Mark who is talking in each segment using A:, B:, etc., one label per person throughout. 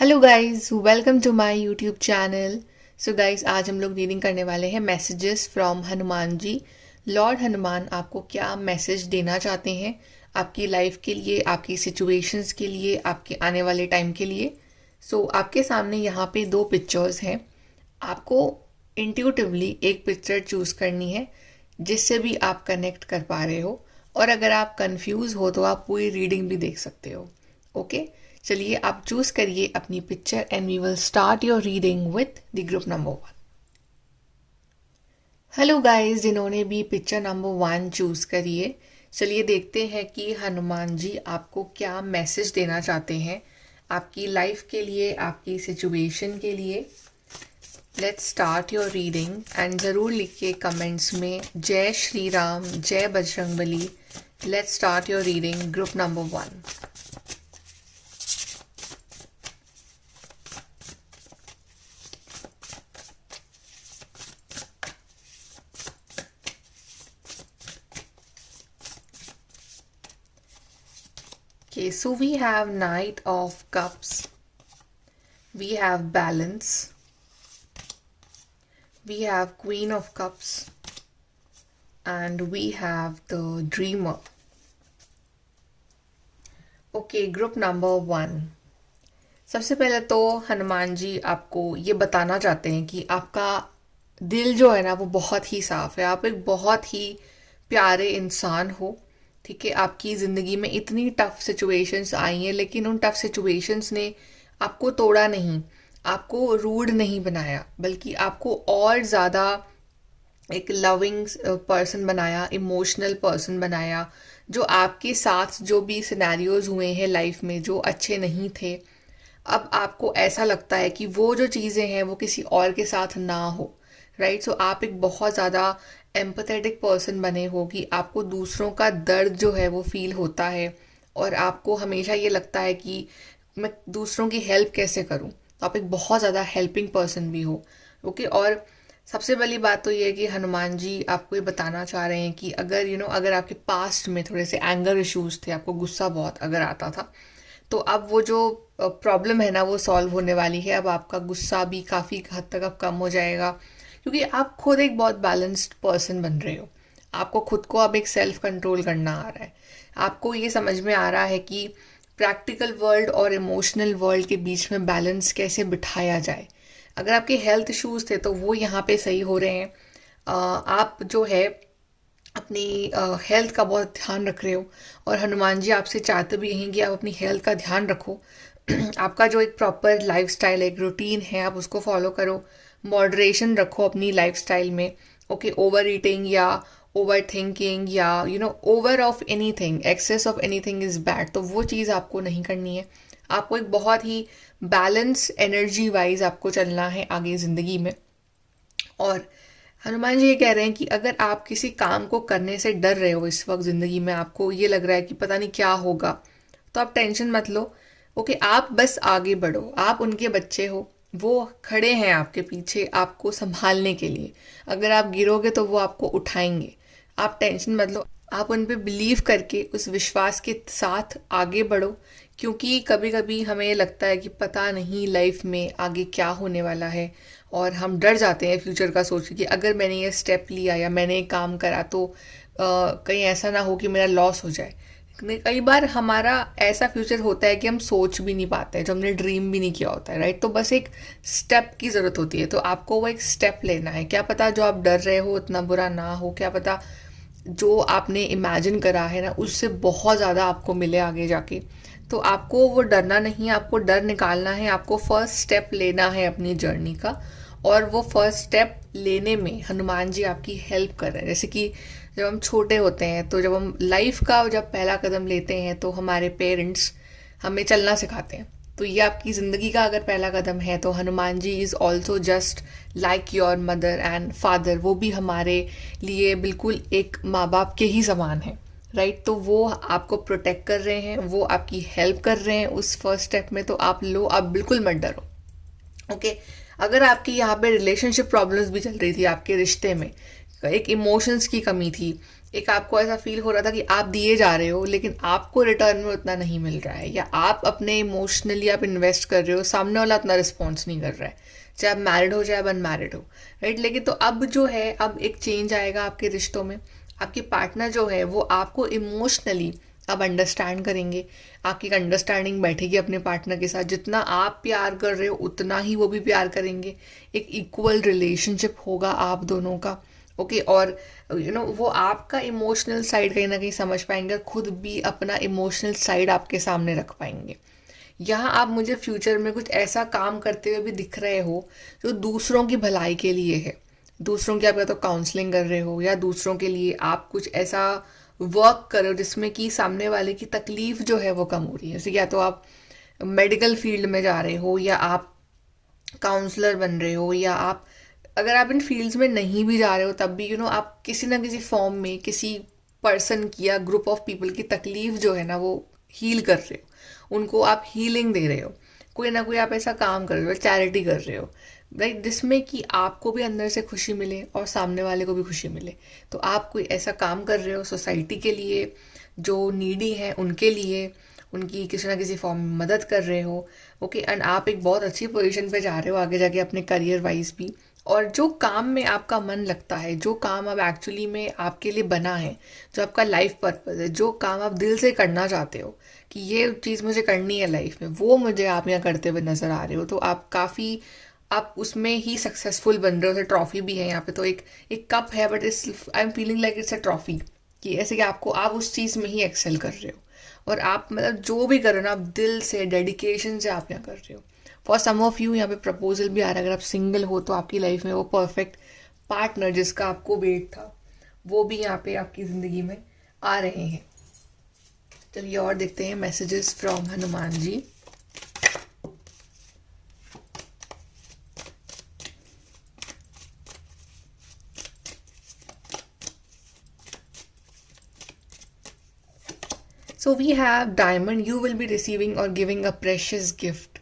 A: Hello guys, welcome to my YouTube channel. So guys, आज हम लोग रीडिंग करने वाले हैं messages from Hanuman ji. Lord Hanuman आपको क्या मैसेज देना चाहते हैं आपकी लाइफ के लिए, आपकी सिचुएशंस के लिए, आपके आने वाले टाइम के लिए। आपके सामने यहाँ पे दो पिक्चर्स हैं। आपको इंट्यूटिवली एक पिक्चर चूज करनी है जिससे भी आप कनेक्ट कर पा रहे हो, और अगर आप कंफ्यूज हो तो आप पूरी रीडिंग भी देख सकते हो। ओके, चलिए आप चूज करिए अपनी picture and we will start your reading with the group number 1। Hello guys, जिन्होंने भी पिक्चर नंबर 1 चूज करी है, चलिए देखते हैं कि हनुमान जी आपको क्या मैसेज देना चाहते हैं आपकी लाइफ के लिए, आपकी सिचुएशन के लिए। Let's start your reading and ज़रूर लिखिए कमेंट्स में जय श्री राम, जय Bajrangbali. Let's start your reading group number 1। Okay, so we have Knight of Cups, we have Balance, we have Queen of Cups, and we have the Dreamer. Okay, group number 1। सबसे पहले तो हनुमान जी आपको ये बताना चाहते हैं कि आपका दिल जो है ना वो बहुत ही साफ है। आप एक बहुत ही प्यारे इंसान हो। ठीक है, आपकी ज़िंदगी में इतनी टफ सिचुएशंस आई हैं, लेकिन उन टफ सिचुएशंस ने आपको तोड़ा नहीं, आपको रूड नहीं बनाया, बल्कि आपको और ज़्यादा एक लविंग पर्सन बनाया, इमोशनल पर्सन बनाया। जो आपके साथ जो भी सिनेरियोज हुए हैं लाइफ में जो अच्छे नहीं थे, अब आपको ऐसा लगता है कि वो जो चीज़ें हैं वो किसी और के साथ ना हो। राइट, सो आप एक बहुत ज़्यादा एम्पथेटिक पर्सन बने हो कि आपको दूसरों का दर्द जो है वो फील होता है, और आपको हमेशा ये लगता है कि मैं दूसरों की हेल्प कैसे करूं। तो आप एक बहुत ज़्यादा हेल्पिंग पर्सन भी हो। ओके, और सबसे पहली बात तो ये है कि हनुमान जी आपको ये बताना चाह रहे हैं कि अगर अगर आपके पास्ट में थोड़े से एंगर इश्यूज थे, आपको गुस्सा बहुत अगर आता था, तो अब वो जो प्रॉब्लम है ना वो सॉल्व होने वाली है। अब आपका गुस्सा भी काफ़ी हद तक अब कम हो जाएगा, क्योंकि आप खुद एक बहुत बैलेंस्ड पर्सन बन रहे हो। आपको खुद को अब एक सेल्फ कंट्रोल करना आ रहा है। आपको ये समझ में आ रहा है कि प्रैक्टिकल वर्ल्ड और इमोशनल वर्ल्ड के बीच में बैलेंस कैसे बिठाया जाए। अगर आपके हेल्थ इश्यूज थे तो वो यहाँ पे सही हो रहे हैं। आप जो है अपनी हेल्थ का बहुत ध्यान रख रहे हो, और हनुमान जी आपसे चाहते भी यहीं कि आप अपनी हेल्थ का ध्यान रखो। आपका जो एक प्रॉपर लाइफस्टाइल, एक रूटीन है, आप उसको फॉलो करो। मॉडरेशन रखो अपनी लाइफस्टाइल में। ओके, ओवर ईटिंग या ओवर थिंकिंग या over of anything, excess of anything is bad, तो वो चीज़ आपको नहीं करनी है। आपको एक बहुत ही बैलेंस एनर्जी वाइज आपको चलना है आगे ज़िंदगी में। और हनुमान जी ये कह रहे हैं कि अगर आप किसी काम को करने से डर रहे हो इस वक्त ज़िंदगी में, आपको ये लग रहा है कि पता नहीं क्या होगा, तो आप टेंशन मत लो। ओके, आप बस आगे बढ़ो। आप उनके बच्चे हो, वो खड़े हैं आपके पीछे आपको संभालने के लिए। अगर आप गिरोगे तो वो आपको उठाएंगे। आप टेंशन मत लो, आप उन पे बिलीव करके उस विश्वास के साथ आगे बढ़ो। क्योंकि कभी कभी हमें लगता है कि पता नहीं लाइफ में आगे क्या होने वाला है, और हम डर जाते हैं फ्यूचर का सोच के कि अगर मैंने ये स्टेप लिया या मैंने ये काम करा तो कहीं ऐसा ना हो कि मेरा लॉस हो जाए। कई बार हमारा ऐसा फ्यूचर होता है कि हम सोच भी नहीं पाते हैं, जो हमने ड्रीम भी नहीं किया होता है। राइट, तो बस एक स्टेप की ज़रूरत होती है। तो आपको वो एक स्टेप लेना है। क्या पता जो आप डर रहे हो इतना बुरा ना हो, क्या पता जो आपने इमेजिन करा है ना उससे बहुत ज़्यादा आपको मिले आगे जाके। तो आपको वो डरना नहीं, आपको डर निकालना है। आपको फर्स्ट स्टेप लेना है अपनी जर्नी का, और वो फर्स्ट स्टेप लेने में हनुमान जी आपकी हेल्प कर रहे हैं। जैसे कि जब हम छोटे होते हैं, तो जब हम लाइफ का जब पहला कदम लेते हैं तो हमारे पेरेंट्स हमें चलना सिखाते हैं। तो ये आपकी ज़िंदगी का अगर पहला कदम है, तो Hanuman ji is also just like your mother and father. वो भी हमारे लिए बिल्कुल एक माँ बाप के ही समान है। राइट, तो वो आपको प्रोटेक्ट कर रहे हैं, वो आपकी हेल्प कर रहे हैं उस फर्स्ट स्टेप में। तो आप लो, आप बिल्कुल मत डरो। ओके, अगर आपकी यहाँ पे रिलेशनशिप प्रॉब्लम्स भी चल रही थी आपके रिश्ते में, एक इमोशंस की कमी थी, एक आपको ऐसा फील हो रहा था कि आप दिए जा रहे हो लेकिन आपको रिटर्न में उतना नहीं मिल रहा है, या आप अपने इमोशनली आप इन्वेस्ट कर रहे हो, सामने वाला उतना रिस्पॉन्स नहीं कर रहा है, चाहे आप मैरिड हो चाहे आप अनमैरिड हो, राइट। लेकिन तो अब जो है, अब एक चेंज आएगा आपके रिश्तों में। आपकी पार्टनर जो है वो आपको इमोशनली अब अंडरस्टैंड करेंगे, आपकी एक अंडरस्टैंडिंग बैठेगी अपने पार्टनर के साथ, जितना आप प्यार कर रहे हो उतना ही वो भी प्यार करेंगे, एक इक्वल रिलेशनशिप होगा आप दोनों का। ओके, और वो आपका इमोशनल साइड कहीं ना कहीं समझ पाएंगे और खुद भी अपना इमोशनल साइड आपके सामने रख पाएंगे। यहाँ आप मुझे फ्यूचर में कुछ ऐसा काम करते हुए भी दिख रहे हो जो दूसरों की भलाई के लिए है, दूसरों की आप या तो काउंसलिंग कर रहे हो या दूसरों के लिए आप कुछ ऐसा वर्क कर रहे हो जिसमें कि सामने वाले की तकलीफ जो है वो कम हो रही है। जैसे या तो आप मेडिकल फील्ड में जा रहे हो, या आप काउंसलर बन रहे हो, या आप अगर आप इन फील्ड्स में नहीं भी जा रहे हो तब भी आप किसी ना किसी फॉर्म में किसी पर्सन की या ग्रुप ऑफ पीपल की तकलीफ जो है ना वो हील कर रहे हो, उनको आप हीलिंग दे रहे हो, कोई ना कोई आप ऐसा काम कर रहे हो, चैरिटी कर रहे हो, राइट, जिसमें कि आपको भी अंदर से खुशी मिले और सामने वाले को भी खुशी मिले। तो आप कोई ऐसा काम कर रहे हो सोसाइटी के लिए, जो नीडी हैं उनके लिए, उनकी किसी ना किसी फॉर्म में मदद कर रहे हो। ओके, एंड आप एक बहुत अच्छी पोजीशन पे जा रहे हो आगे जाके अपने करियर वाइज भी। और जो काम में आपका मन लगता है, जो काम अब एक्चुअली में आपके लिए बना है, जो आपका लाइफ पर्पस है, जो काम आप दिल से करना चाहते हो कि ये चीज़ मुझे करनी है लाइफ में, वो मुझे आप यहाँ करते हुए नज़र आ रहे हो, तो आप काफ़ी आप उसमें ही सक्सेसफुल बन रहे हो। ट्रॉफी भी है यहाँ पे, तो एक एक कप है, but it's I am feeling like it's a trophy, कि ऐसे कि आपको आप उस चीज़ में ही एक्सेल कर रहे हो, और आप मतलब जो भी कर रहे हो ना, आप दिल से डेडिकेशन से आप यहाँ कर रहे हो। फॉर सम ऑफ यू यहाँ पे प्रपोजल भी आ रहा है, अगर आप सिंगल हो तो आपकी लाइफ में वो परफेक्ट पार्टनर जिसका आपको वेट था वो भी यहाँ पे आपकी ज़िंदगी में आ रहे हैं। चलिए और देखते हैं messages from Hanuman ji. So we have diamond, you will be receiving और गिविंग अ प्रेशियस गिफ्ट।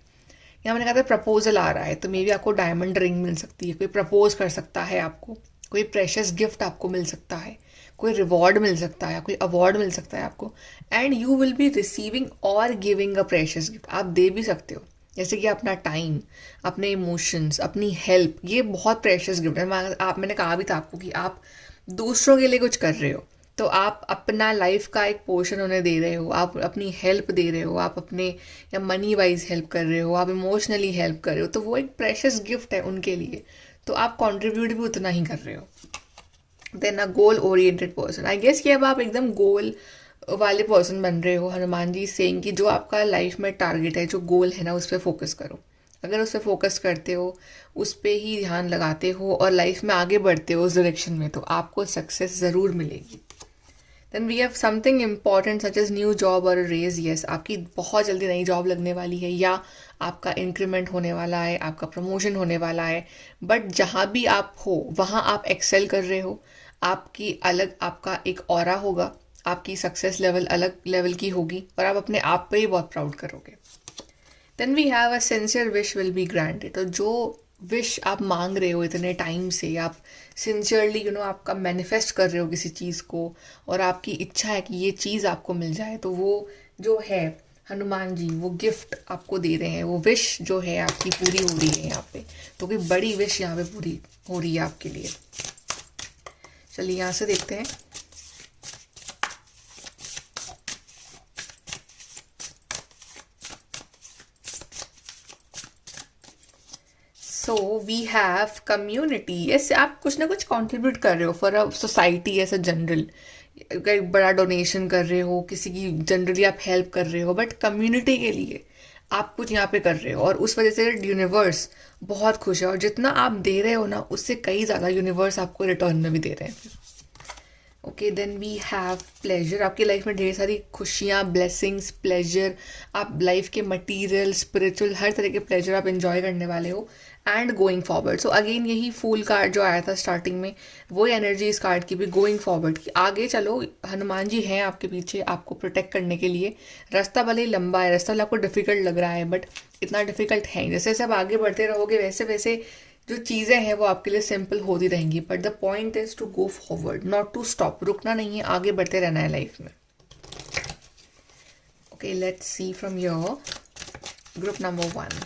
A: यहाँ मैंने कहा था प्रपोजल आ रहा है, तो मे बी आपको डायमंड रिंग मिल सकती है, कोई प्रपोज कर सकता है आपको, कोई प्रेशियस गिफ्ट आपको मिल सकता है, कोई रिवॉर्ड मिल सकता है, कोई अवार्ड मिल सकता है आपको। And you will be receiving और गिविंग अ प्रेशियस गिफ्ट, आप दे भी सकते हो, जैसे कि अपना टाइम, अपने इमोशंस, अपनी हेल्प, ये बहुत प्रेशियस गिफ्ट है। मैंने कहा भी था आपको कि आप दूसरों के लिए कुछ कर रहे हो, तो आप अपना लाइफ का एक पोर्शन उन्हें दे रहे हो, आप अपनी हेल्प दे रहे हो, आप अपने या मनी वाइज हेल्प कर रहे हो, आप इमोशनली हेल्प कर रहे हो, तो वो एक प्रेशियस गिफ्ट है उनके लिए, तो आप कंट्रीब्यूट भी उतना ही कर रहे हो। Then a goal oriented person, I guess कि अब आप एकदम गोल वाले पर्सन बन रहे हो। हनुमान जी सेइंग कि जो आपका लाइफ में टारगेट है, जो गोल है ना, उस पर फोकस करो। अगर उस पर फोकस करते हो, उस पर ही ध्यान लगाते हो और लाइफ में आगे बढ़ते हो उस डायरेक्शन में, तो आपको सक्सेस ज़रूर मिलेगी। Then we have something important such as new job और रेज। यस, आपकी बहुत जल्दी नई जॉब लगने वाली है, या आपका इंक्रीमेंट होने वाला है, आपका प्रमोशन होने वाला है। बट जहाँ भी आप हो वहाँ आप एक्सेल कर रहे हो, आपकी अलग आपका एक ऑरा होगा, आपकी सक्सेस लेवल अलग लेवल की होगी, और आप अपने आप पे ही बहुत प्राउड करोगे। Then we have a sincere wish will be granted, तो जो विश आप मांग रहे हो इतने टाइम से, आप सिंसियरली आपका मैनिफेस्ट कर रहे हो किसी चीज़ को, और आपकी इच्छा है कि ये चीज़ आपको मिल जाए, तो वो जो है हनुमान जी वो गिफ्ट आपको दे रहे हैं, वो विश जो है आपकी पूरी हो रही है यहाँ पे। तो कोई बड़ी विश यहाँ पे पूरी हो रही है आपके लिए। चलिए यहाँ से देखते हैं। So we have community. Yes, आप कुछ ना कुछ कंट्रीब्यूट कर रहे हो for a society as a general, एक बड़ा डोनेशन कर रहे हो, किसी की जनरली आप हेल्प कर रहे हो, बट कम्युनिटी के लिए आप कुछ यहाँ पे कर रहे हो, और उस वजह से यूनिवर्स बहुत खुश है, और जितना आप दे रहे हो ना उससे कई ज़्यादा यूनिवर्स आपको रिटर्न में भी दे रहे हैं। Okay, then we have pleasure, आपकी लाइफ में ढेर सारी खुशियाँ, ब्लेसिंग्स, प्लेजर, आप लाइफ के मटेरियल, स्पिरिचुअल, हर तरह के प्लेजर आप एंजॉय करने वाले हो। And going forward, so again यही फूल कार्ड जो आया था स्टार्टिंग में, वही एनर्जी इस कार्ड की भी, गोइंग फॉरवर्ड, कि आगे चलो, हनुमान जी हैं आपके पीछे आपको प्रोटेक्ट करने के लिए। रास्ता भले ही लंबा है, रास्ता भले आपको डिफिकल्ट लग रहा है, बट इतना डिफिकल्ट है, जैसे जैसे आप आगे बढ़ते रहोगे वैसे वैसे जो चीज़ें हैं वो आपके लिए सिंपल होती रहेंगी, but the point is to go forward, not to stop. रुकना नहीं है, आगे बढ़ते रहना है लाइफ में। Okay, let's see from your group number 1।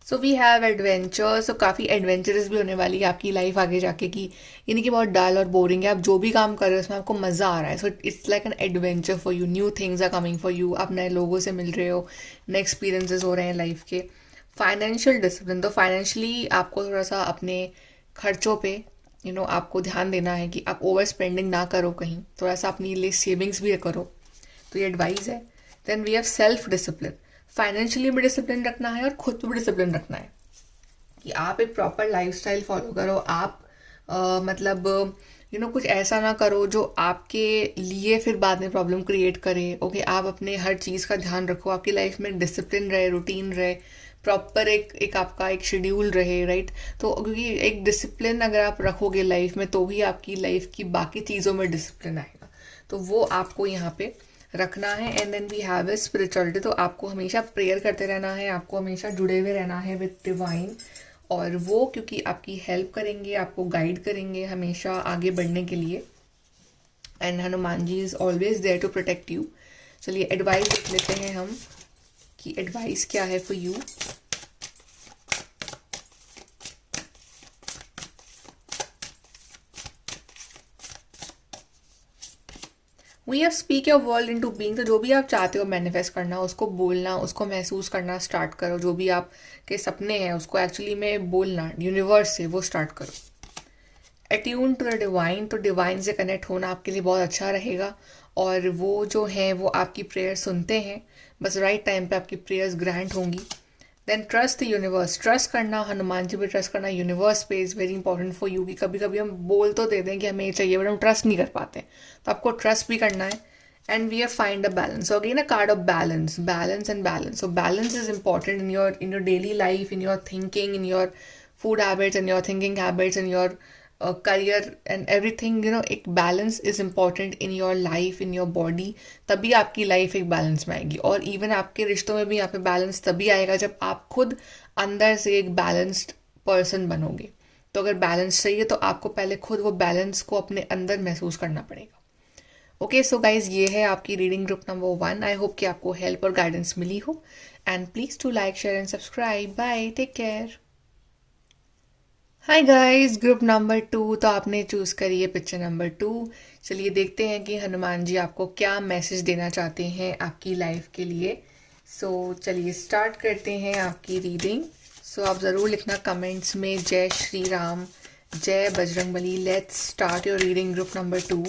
A: So we have adventure. So काफ़ी एडवेंचरस भी होने वाली है आपकी लाइफ आगे जाके, कि यानी कि बहुत डल और बोरिंग है, आप जो भी काम कर रहे हो उसमें आपको मज़ा आ रहा है। So it's like an adventure for you, new things are coming for you, आप नए लोगों से मिल रहे हो, नए एक्सपीरियंसेस हो रहे हैं लाइफ के। फाइनेंशियल डिसिप्लिन, तो फाइनेंशियली आपको थोड़ा सा अपने खर्चों पे आपको ध्यान देना है कि आप ओवर स्पेंडिंग ना करो, कहीं थोड़ा सा अपनी लिए सेविंग्स भी करो, तो ये एडवाइस है। Then we have self discipline, financially भी डिसिप्लिन रखना है और खुद पे भी डिसिप्लिन रखना है, कि आप एक प्रॉपर लाइफस्टाइल फॉलो करो। आप मतलब कुछ ऐसा ना करो जो आपके लिए फिर बाद में प्रॉब्लम क्रिएट करे। ओके, आप अपने हर चीज़ का ध्यान रखो, आपकी लाइफ में डिसिप्लिन रहे, रूटीन रहे, प्रॉपर एक आपका एक शेड्यूल रहे, राइट। तो क्योंकि एक डिसिप्लिन अगर आप रखोगे लाइफ में, तो ही आपकी लाइफ की बाकी चीज़ों में डिसिप्लिन आएगा, तो वो आपको यहाँ पे रखना है। And then we have a spirituality, तो आपको हमेशा प्रेयर करते रहना है, आपको हमेशा जुड़े हुए रहना है विद डिवाइन, और वो क्योंकि आपकी हेल्प करेंगे, आपको गाइड करेंगे हमेशा आगे बढ़ने के लिए। And Hanuman ji is always there to protect you. चलिए एडवाइस देख लेते हैं हम कि एडवाइस क्या है for you. We have speak your world into being, तो जो भी आप चाहते हो मैनिफेस्ट करना, उसको बोलना, उसको महसूस करना स्टार्ट करो। जो भी आपके सपने हैं उसको एक्चुअली में बोलना यूनिवर्स से, वो स्टार्ट करो। अट्यून टू द डिवाइन, तो डिवाइन से कनेक्ट होना आपके लिए बहुत अच्छा रहेगा, और वो जो हैं वो आपकी प्रेयर सुनते हैं, बस राइट टाइम पे आपकी प्रेयर्स ग्रांट होंगी। Then trust the universe, trust करना, हनुमान जी पे ट्रस्ट करना, यूनिवर्स पे is very important for you, कि कभी कभी हम बोल तो देते हैं कि हमें ये चाहिए, बट हम ट्रस्ट नहीं कर पाते, तो आपको ट्रस्ट भी करना है। And we have find a balance, so again a card of balance, balance and balance. So balance is important in your daily life, in your thinking, in your food habits, in your thinking habits, in your career and everything. एक balance is important in your life, in your body, तभी आपकी life एक balance में आएगी। और even आपके रिश्तों में भी यहाँ पे बैलेंस तभी आएगा जब आप खुद अंदर से एक बैलेंस्ड पर्सन बनोगे। तो अगर बैलेंस चाहिए तो आपको पहले खुद वो बैलेंस को अपने अंदर महसूस करना पड़ेगा। ओके, सो गाइज, ये है आपकी reading group number 1। I hope कि आपको हेल्प और गाइडेंस मिली हो, and please to like, share and subscribe. Bye, take care. Hi guys, group number 2, तो आपने चूज़ करी है पिक्चर नंबर 2। चलिए देखते हैं कि हनुमान जी आपको क्या मैसेज देना चाहते हैं आपकी लाइफ के लिए। सो चलिए स्टार्ट करते हैं आपकी रीडिंग। सो आप ज़रूर लिखना कमेंट्स में जय श्री राम, जय Bajrangbali. Let's start your reading group number 2।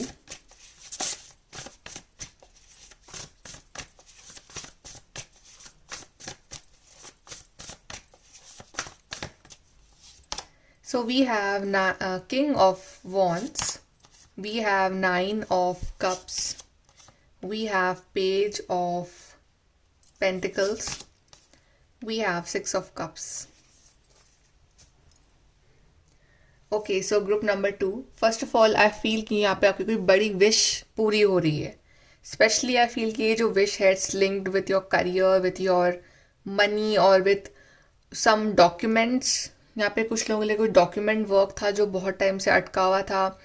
A: So we have King of Wands, we have 9 of Cups, we have Page of Pentacles, we have 6 of Cups. Okay, so group number 2. First of all, I feel कि यहाँ पे आपकी कोई बड़ी wish पूरी हो रही है। Especially I feel कि ये जो विश है it's linked with your career, with your money और with some documents। यहाँ पे कुछ लोगों के लिए कोई डॉक्यूमेंट वर्क था जो बहुत टाइम से अटका हुआ था,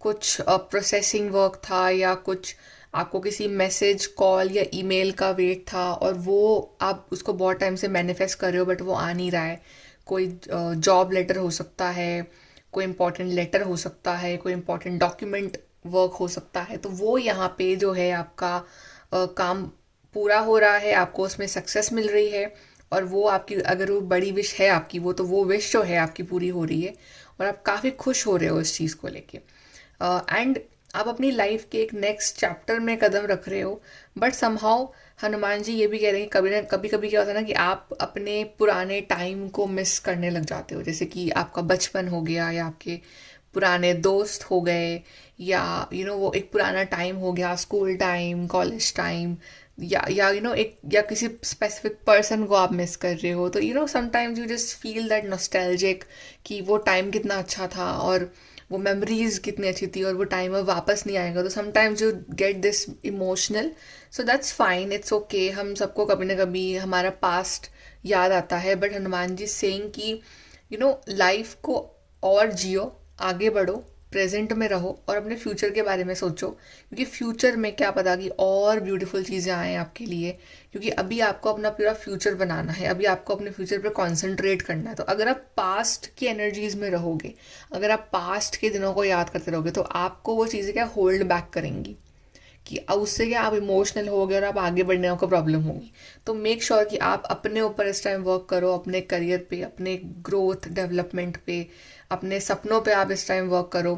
A: कुछ प्रोसेसिंग वर्क था, या कुछ आपको किसी मैसेज, कॉल या ईमेल का वेट था, और वो आप उसको बहुत टाइम से मैनिफेस्ट कर रहे हो बट वो आ नहीं रहा है। कोई जॉब लेटर हो सकता है, कोई इंपॉर्टेंट लेटर हो सकता है, कोई इंपॉर्टेंट डॉक्यूमेंट वर्क हो सकता है। तो वो यहाँ पे जो है आपका काम पूरा हो रहा है, आपको उसमें सक्सेस मिल रही है, और वो आपकी अगर वो बड़ी विश है आपकी, वो तो वो विश जो है आपकी पूरी हो रही है, और आप काफ़ी खुश हो रहे हो इस चीज़ को लेके। एंड आप अपनी लाइफ के एक नेक्स्ट चैप्टर में कदम रख रहे हो, बट समहाउ हनुमान जी ये भी कह रहे हैं कि कभी कभी क्या होता है ना, कि आप अपने पुराने टाइम को मिस करने लग जाते हो। जैसे कि आपका बचपन हो गया, या आपके पुराने दोस्त हो गए, या वो एक पुराना टाइम हो गया, स्कूल टाइम, कॉलेज टाइम, या एक या किसी स्पेसिफिक पर्सन को आप मिस कर रहे हो, तो sometimes you just feel that nostalgic कि वो टाइम कितना अच्छा था और वो मेमोरीज कितनी अच्छी थी और वो टाइम अब वापस नहीं आएगा, तो sometimes you get this emotional. So that's fine, it's okay. हम सबको कभी ना कभी हमारा पास्ट याद आता है, बट हनुमान जी सेइंग कि लाइफ को और जियो, आगे बढ़ो, प्रेजेंट में रहो और अपने फ्यूचर के बारे में सोचो, क्योंकि फ्यूचर में क्या पता कि और ब्यूटीफुल चीज़ें आएँ आपके लिए, क्योंकि अभी आपको अपना पूरा फ्यूचर बनाना है, अभी आपको अपने फ्यूचर पर कॉन्सेंट्रेट करना है। तो अगर आप पास्ट की एनर्जीज में रहोगे, अगर आप पास्ट के दिनों को याद करते रहोगे, तो आपको वो चीज़ें क्या होल्ड बैक करेंगी, कि अब उससे क्या आप इमोशनल हो गए और आप आगे बढ़ने में आपको प्रॉब्लम होगी। तो मेक श्योर कि आप अपने ऊपर इस टाइम वर्क करो, अपने करियर पे, अपने ग्रोथ डेवलपमेंट पे, अपने सपनों पे आप इस टाइम वर्क करो,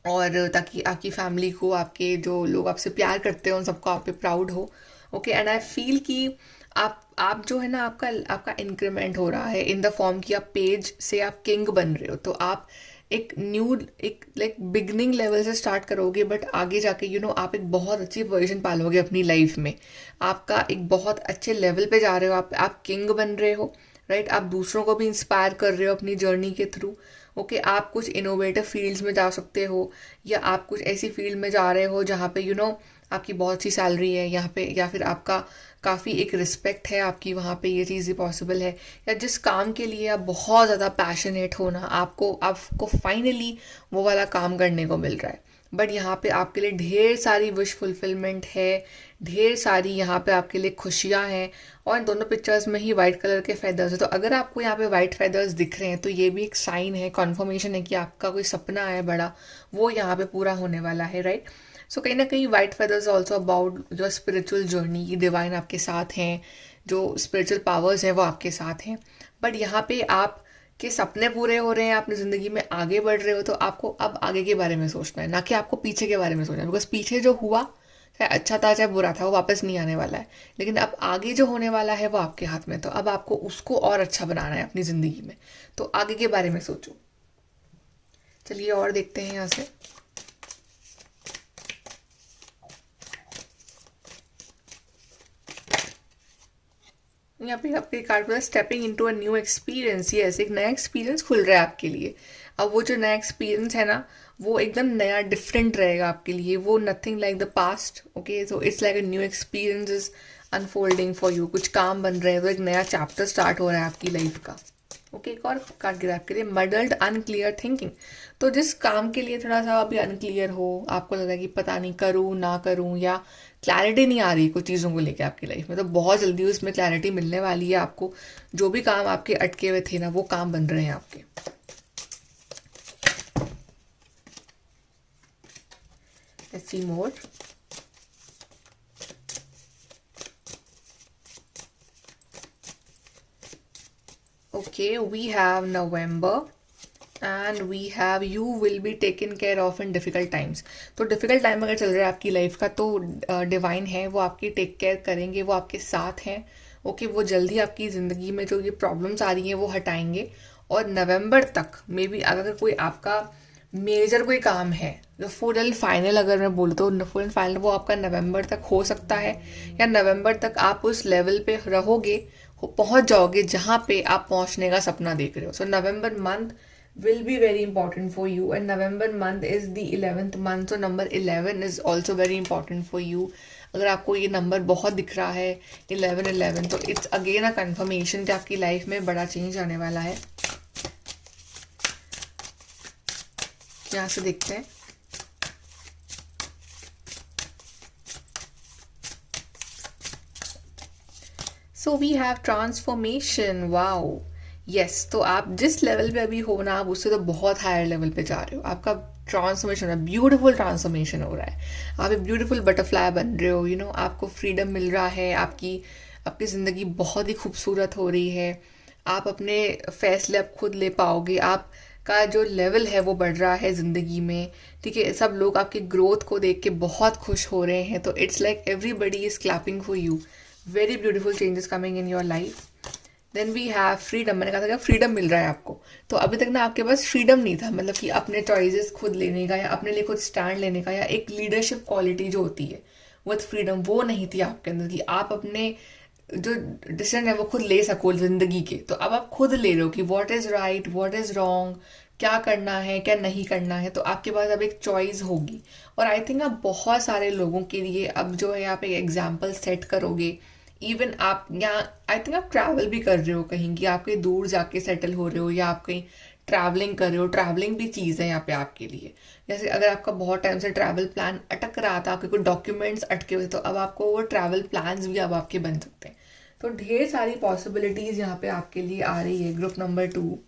A: और ताकि आपकी फैमिली को, आपके जो लोग आपसे प्यार करते हो, उन सबको आप पे प्राउड हो। ओके, एंड आई फील कि आप जो है ना, आपका आपका इंक्रीमेंट हो रहा है इन द फॉर्म कि आप पेज से आप किंग बन रहे हो। तो आप एक न्यू, एक लाइक बिगनिंग लेवल से स्टार्ट करोगे, बट आगे जाके आप एक बहुत अच्छी पोजीशन पालोगे अपनी लाइफ में। आपका एक बहुत अच्छे लेवल पे जा रहे हो, आप किंग बन रहे हो, राइट। आप दूसरों को भी इंस्पायर कर रहे हो अपनी जर्नी के थ्रू। ओके, आप कुछ इनोवेटिव फील्ड्स में जा सकते हो, या आप कुछ ऐसी फील्ड में जा रहे हो जहाँ पे आपकी बहुत अच्छी सैलरी है यहाँ पे, या फिर आपका काफ़ी एक रिस्पेक्ट है आपकी, वहाँ पे ये चीज़ें पॉसिबल है। या जिस काम के लिए आप बहुत ज़्यादा पैशनेट हो ना, आपको आपको फाइनली वो वाला काम करने को मिल रहा है, बट यहाँ पे आपके लिए ढेर सारी विश फुलफिलमेंट है, ढेर सारी यहाँ पे आपके लिए खुशियाँ हैं। और इन दोनों पिक्चर्स में ही वाइट कलर के फेदर्स है, तो अगर आपको यहाँ पे वाइट फेदर्स दिख रहे हैं, तो ये भी एक साइन है, कॉन्फर्मेशन है कि आपका कोई सपना है बड़ा, वो यहाँ पे पूरा होने वाला है, राइट। सो कहीं ना कहीं वाइट फेदर्स ऑल्सो अबाउट जो स्पिरिचुअल जर्नी, डिवाइन आपके साथ हैं, जो स्पिरिचुअल पावर्स हैं वो आपके साथ हैं। बट यहाँ पे आप के सपने पूरे हो रहे हैं, अपनी ज़िंदगी में आगे बढ़ रहे हो, तो आपको अब आगे के बारे में सोचना है, ना कि आपको पीछे के बारे में सोचना है। बिकॉज पीछे जो हुआ, चाहे अच्छा था चाहे बुरा था, वो वापस नहीं आने वाला है। लेकिन अब आगे जो होने वाला है वो आपके हाथ में, तो अब आपको उसको और अच्छा बनाना है अपनी ज़िंदगी में। तो आगे के बारे में सोचो। चलिए और देखते हैं यहाँ से। यहाँ पे आपके कार्ड पर stepping into a new experience. Yes, एक नया एक्सपीरियंस खुल रहा है आपके लिए। अब वो जो नया एक्सपीरियंस है ना, वो एकदम नया डिफरेंट रहेगा आपके लिए, वो nothing like the past. Okay, so it's like a new experience is unfolding for you. कुछ काम बन रहे हैं, तो एक नया चैप्टर स्टार्ट हो रहा है आपकी लाइफ का। ओके, एक और कार्ड गिरा आपके लिए, मडल्ड अनक्लियर थिंकिंग। तो जिस काम के लिए थोड़ा सा अभी अनक्लियर हो, आपको लग रहा है कि पता नहीं करूँ ना करूँ, या क्लैरिटी नहीं आ रही कुछ चीज़ों को लेकर आपकी लाइफ में, तो बहुत जल्दी उसमें क्लैरिटी मिलने वाली है आपको। जो भी काम आपके अटके हुए थे ना, वो काम बन रहे हैं आपके। Let's see more. Okay, we have November and we have you will be taken care of in difficult times. तो डिफ़िकल्ट टाइम अगर चल रहा है आपकी लाइफ का, तो डिवाइन है, वो आपकी टेक केयर करेंगे, वो आपके साथ हैं। ओके, वो जल्दी आपकी ज़िंदगी में जो ये प्रॉब्लम्स आ रही हैं वो हटाएंगे। और नवंबर तक मे बी अगर कोई आपका मेजर कोई काम है, जो फुल एंड फाइनल अगर मैं बोलूँ तो फुल एंड फाइनल वो आपका नवंबर तक हो सकता है, या नवंबर तक आप उस लेवल पे रहोगे, पहुंच जाओगे जहाँ पे आप पहुंचने का सपना देख रहे हो। सो नवंबर month will be very important for you, and November month is the 11th month, so number 11 is also very important for you. अगर आपको ये नंबर बहुत दिख रहा है 11 तो इट्स अगेन अ कंफर्मेशन कि आपकी लाइफ में बड़ा चेंज आने वाला है। यहाँ से देखते हैं। So we have transformation. Wow, yes. तो आप जिस लेवल पे अभी हो ना, आप उससे तो बहुत हायर लेवल पे जा रहे हो। आपका ट्रांसफॉर्मेशन हो रहा है, ब्यूटीफुल ट्रांसफॉर्मेशन हो रहा है। आप एक ब्यूटीफुल बटरफ्लाई बन रहे हो, आपको फ्रीडम मिल रहा है, आपकी आपकी ज़िंदगी बहुत ही खूबसूरत हो रही है। आप अपने फैसले अब खुद ले पाओगे, आपका जो लेवल है वो बढ़ रहा है ज़िंदगी में। ठीक है, सब लोग आपकी ग्रोथ को देख के बहुत खुश हो रहे हैं, तो it's like everybody is clapping for you. Very beautiful changes coming in your life. Then we have freedom. मैंने कहा था कि फ्रीडम मिल रहा है आपको। तो अभी तक ना आपके पास फ्रीडम नहीं था, मतलब कि अपने चॉइसेस खुद लेने का, या अपने लिए खुद स्टैंड लेने का, या एक लीडरशिप क्वालिटी जो होती है विथ फ्रीडम वो नहीं थी आपके अंदर कि आप अपने जो डिसीजन है वो खुद ले सको जिंदगी के। तो अब आप खुद ले रहे हो कि what is right, what is wrong, क्या करना है क्या नहीं करना है। तो आपके पास अब एक चॉइस होगी। और आई थिंक आप बहुत सारे लोगों के लिए अब जो है आप एक एग्जाम्पल सेट करोगे। इवन आप यहाँ आई थिंक आप ट्रैवल भी कर रहे हो कहीं, कि आप कहीं दूर जाके सेटल हो रहे हो या आप कहीं ट्रैवलिंग कर रहे हो। ट्रैवलिंग भी चीज़ है यहाँ पे आपके लिए। जैसे अगर आपका बहुत टाइम से ट्रैवल प्लान अटक रहा था, आपके कोई डॉक्यूमेंट्स अटके हुए, तो अब आपको वो ट्रैवल प्लान्स भी अब आपके बन सकते हैं। तो ढेर सारी पॉसिबिलिटीज़ यहाँ पे आपके लिए आ रही है। ग्रुप नंबर 2,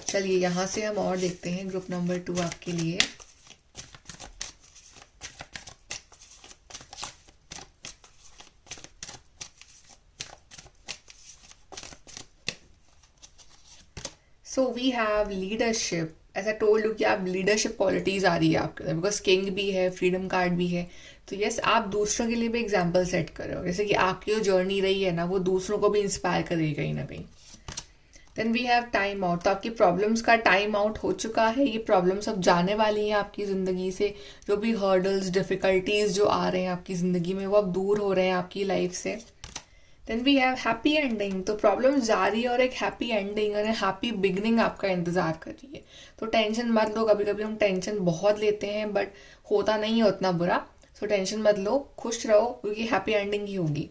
A: चलिए यहाँ से हम और देखते हैं ग्रुप नंबर 2 आपके लिए। So we have leadership. ऐसा टोल्ड यू कि आप लीडरशिप क्वालिटीज आ रही है आपके अंदर, बिकॉज किंग भी है, फ्रीडम कार्ड भी है। तो यस, आप दूसरों के लिए भी एग्जाम्पल सेट कर रहे हो। जैसे कि आपकी जो जर्नी रही है ना, वो दूसरों को भी इंस्पायर करेगी कहीं ना कहीं। Then we have time out. तो आपकी प्रॉब्लम्स का टाइम आउट हो चुका है। ये प्रॉब्लम्स अब जाने वाली हैं आपकी ज़िंदगी से। जो भी हर्डल्स, डिफ़िकल्टीज जो आ रहे हैं आपकी ज़िंदगी में, वो अब दूर हो रहे हैं आपकी लाइफ से। Then we have happy ending. तो प्रॉब्लम जा रही है और एक हैप्पी एंडिंग और हैप्पी बिगनिंग आपका इंतजार कर रही है। तो टेंशन मत लो। कभी कभी हम टेंशन बहुत लेते हैं बट होता नहीं है उतना बुरा। सो टेंशन मत लो, खुश रहो, क्योंकि हैप्पी एंडिंग ही होगी।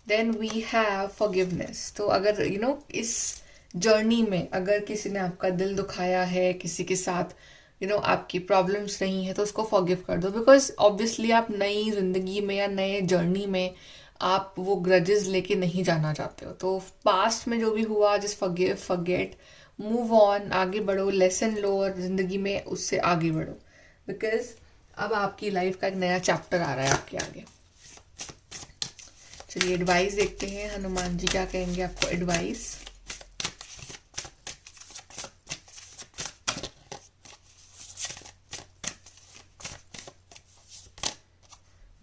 A: Then we have forgiveness. तो अगर इस जर्नी में अगर किसी ने आपका दिल दुखाया है, किसी के साथ आपकी प्रॉब्लम्स रही हैं, तो उसको फॉरगिव कर दो। बिकॉज ऑब्वियसली आप नई जिंदगी में या नए जर्नी में आप वो ग्रजेस लेके नहीं जाना चाहते हो। तो पास्ट में जो भी हुआ, just forgive, forget, move on, आगे बढ़ो, लेसन लो और जिंदगी में उससे आगे बढ़ो। बिकॉज अब आपकी लाइफ का एक नया चैप्टर आ रहा है आपके आगे। चलिए एडवाइस देखते हैं, हनुमान जी क्या कहेंगे आपको advice.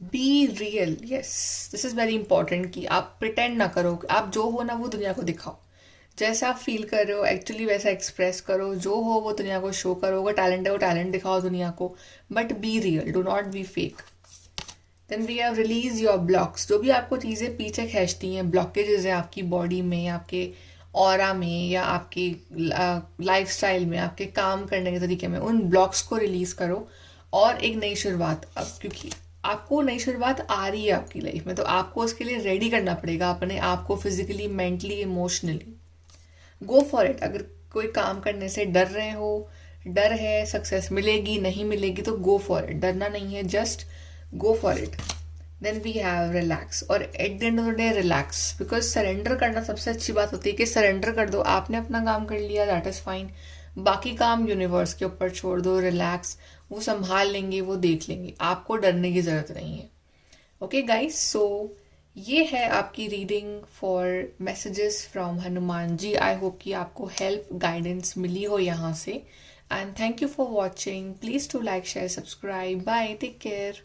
A: Be real. Yes, this is very important कि आप प्रिटेंड ना करो। आप जो हो ना वो दुनिया को दिखाओ। जैसा आप फील कर रहे हो एक्चुअली वैसा एक्सप्रेस करो। जो हो वो दुनिया को शो करो। अगर टैलेंट है वो टैलेंट दिखाओ दुनिया को, but be real, do not be fake. Then we have release your blocks. जो भी आपको चीज़ें पीछे खींचती हैं, ब्लॉकेजेस हैं आपकी बॉडी में, आपके ऑरा में, या आपकी लाइफस्टाइल में, आपके काम करने के तरीके में, उन ब्लॉक्स को रिलीज करो और एक नई शुरुआत। अब क्योंकि आपको नई शुरुआत आ रही है आपकी लाइफ में, तो आपको उसके लिए रेडी करना पड़ेगा अपने आप को, physically, mentally, emotionally. Go for it. अगर कोई काम करने से डर रहे हो, डर है सक्सेस मिलेगी नहीं मिलेगी, तो गो फॉर इट। डरना नहीं है, just go for it. Then we have relax. और at the end of the day relax, because surrender करना सबसे अच्छी बात होती है कि सरेंडर कर दो। आपने अपना काम कर लिया, दैट इज फाइन। बाकी काम यूनिवर्स के ऊपर छोड़ दो, रिलैक्स, वो संभाल लेंगे, वो देख लेंगे। आपको डरने की जरूरत नहीं है। ओके गाइस, सो ये है आपकी reading for messages from Hanuman ji. I hope कि आपको हेल्प, गाइडेंस मिली हो यहाँ से। And thank you for watching. Please to like, share, subscribe. Bye, take care.